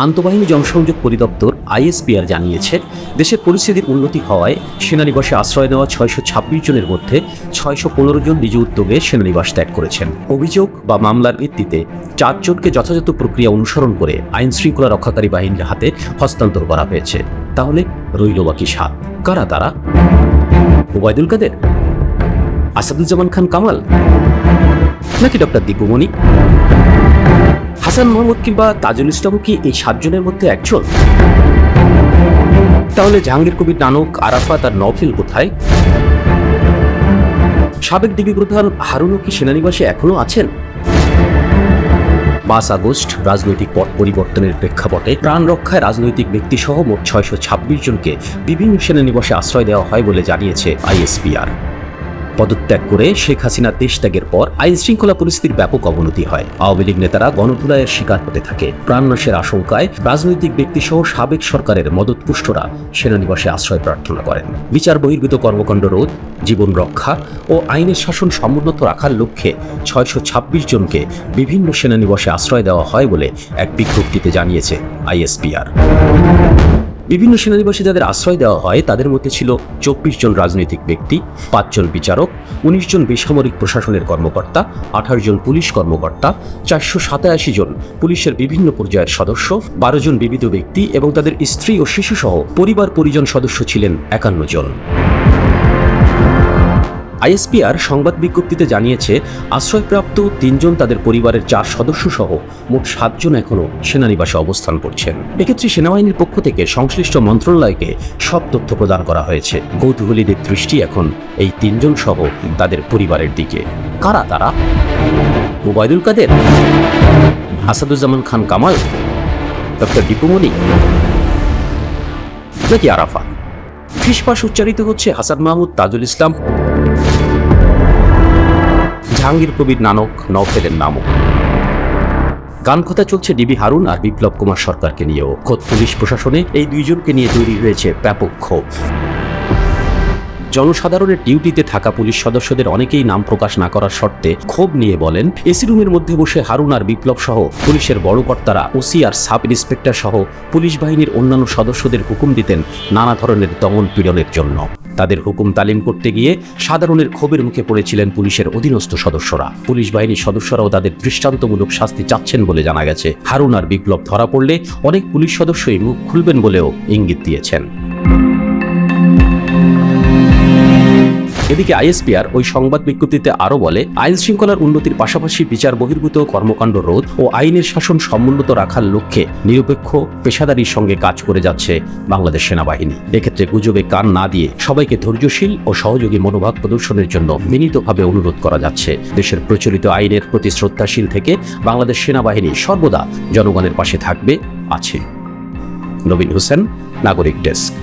আন্তঃবাহিনী জনসংযোগ পরিদপ্তর আইএসপিআর জানিয়েছে, দেশের পরিস্থিতির উন্নতি হওয়ায় সেনানিবাসে আশ্রয় নেওয়া 626 জনের মধ্যে 615 জন নিজ উদ্যোগে সেনানিবাস ত্যাগ করেছেন। অভিযোগ বা মামলার ভিত্তিতে 4 জনকে যথাযথ প্রক্রিয়া অনুসরণ করে আইন শৃঙ্খলা রক্ষাকারী বাহিনীর হাতে হস্তান্তর করা হয়েছে। তাহলে রইল বাকি 7। কারা তারা? ওবায়দুল কাদের, আসাদুজ্জামান খান কামাল, নাকি ডক্টর দীপু মনি, হাসান মাহমুদ কিংবা তাজুল ইসলাম কি এই 7 জনের মধ্যে একজন? তাহলে জাহাঙ্গীর কবির নানক, আরাফাত আর নফিল কোথায়? সাবেক ডিবি প্রধান হারুনও কি সেনানিবাসে এখনো আছেন? 5 আগস্ট রাজনৈতিক পট পরিবর্তনের প্রেক্ষাপটে প্রাণ রক্ষায় রাজনৈতিক ব্যক্তি সহ মোট 626 জনকে বিভিন্ন সেনানিবাসে আশ্রয় দেওয়া হয় বলে জানিয়েছে আইএসপিআর। পদত্যাগ করে শেখ হাসিনা দেশ ত্যাগের পর আইন শৃঙ্খলা পরিস্থিতির ব্যাপক অবনতি হয়। আওয়ামী লীগ নেতারা গণধুলাইয়ের শিকার হতে থাকে। প্রাণনাশের আশঙ্কায় রাজনৈতিক ব্যক্তি সহ সাবেক সরকারের মদতপুষ্টরা সেনানিবাসে আশ্রয় প্রার্থনা করেন। বিচার বহির্ভূত কর্মকাণ্ড রোধ, জীবন রক্ষা ও আইনের শাসন সমুন্নত রাখার লক্ষ্যে 626 জনকে বিভিন্ন সেনানিবাসে আশ্রয় দেওয়া হয় বলে এক বিজ্ঞপ্তিতে জানিয়েছে আইএসপিআর। বিভিন্ন সেনানিবাসে যাদের আশ্রয় দেওয়া হয় তাদের মধ্যে ছিল 24 জন রাজনৈতিক ব্যক্তি, 5 জন বিচারক, 19 জন বেসামরিক প্রশাসনের কর্মকর্তা, 28 জন পুলিশ কর্মকর্তা, 487 জন পুলিশের বিভিন্ন পর্যায়ের সদস্য, 12 জন বিবিধ ব্যক্তি এবং তাদের স্ত্রী ও শিশুসহ পরিবার পরিজন সদস্য ছিলেন 51 জন। আইএসপিআর সংবাদ বিজ্ঞপ্তিতে জানিয়েছে, আশ্রয়প্রাপ্ত 3 জন তাদের পরিবারের 4 সদস্য সহ মোট 7 জন এখনও সেনানিবাসে অবস্থান করছেন। এক্ষেত্রে সেনাবাহিনীর পক্ষ থেকে সংশ্লিষ্ট মন্ত্রণালয়কে সব তথ্য প্রদান করা হয়েছে। কৌতূহলীদের দৃষ্টি এখন এই 3 জন সহ তাদের পরিবারের দিকে। কারা তারা? ওবায়দুল কাদের, আসাদুজ্জামান খান কামাল, ডক্টর দীপু মনি, নাকি আরাফাত? ফিসফাস উচ্চারিত হচ্ছে হাসান মাহমুদ, তাজুল ইসলাম, জাহাঙ্গীর কবির নানক, নওফেলের নামও। গান কথা চলছে ডিবি হারুন আর বিপ্লব কুমার সরকারকে নিয়েও। খোদ পুলিশ প্রশাসনে এই 2 জনকে নিয়ে তৈরি হয়েছে ব্যাপক ক্ষোভ। জনসাধারণের ডিউটিতে থাকা পুলিশ সদস্যদের অনেকেই নাম প্রকাশ না করার শর্তে ক্ষোভ নিয়ে বলেন, এসি রুমের মধ্যে বসে হারুন আর বিপ্লব সহ পুলিশের বড় কর্তারা ওসি আর সাব ইন্সপেক্টর সহ পুলিশ বাহিনীর অন্যান্য সদস্যদের হুকুম দিতেন নানা ধরনের দমন পীড়নের জন্য। তাদের হুকুম তালিম করতে গিয়ে সাধারণের ক্ষোভের মুখে পড়েছিলেন পুলিশের অধীনস্থ সদস্যরা। পুলিশ বাহিনীর সদস্যরাও তাদের দৃষ্টান্তমূলক শাস্তি চাচ্ছেন বলে জানা গেছে। হারুন আর বিপ্লব ধরা পড়লে অনেক পুলিশ সদস্যই মুখ খুলবেন বলেও ইঙ্গিত দিয়েছেন। এদিকে আইএসপিআর ওই সংবাদ বিজ্ঞপ্তিতে আরও বলে, আইন শৃঙ্খলার উন্নতির পাশাপাশি বিচার বহির্ভূত কর্মকাণ্ড রোধ ও আইনের শাসন সমুন্নত রাখার লক্ষ্যে নিরপেক্ষ পেশাদারির সঙ্গে কাজ করে যাচ্ছে বাংলাদেশ সেনাবাহিনী। এক্ষেত্রে গুজবে কান না দিয়ে সবাইকে ধৈর্যশীল ও সহযোগী মনোভাব প্রদর্শনের জন্য বিনীতভাবে অনুরোধ করা যাচ্ছে। দেশের প্রচলিত আইনের প্রতি শ্রদ্ধাশীল থেকে বাংলাদেশ সেনাবাহিনী সর্বদা জনগণের পাশে থাকবে, আছে। নবীন হোসেন, নাগরিক ডেস্ক।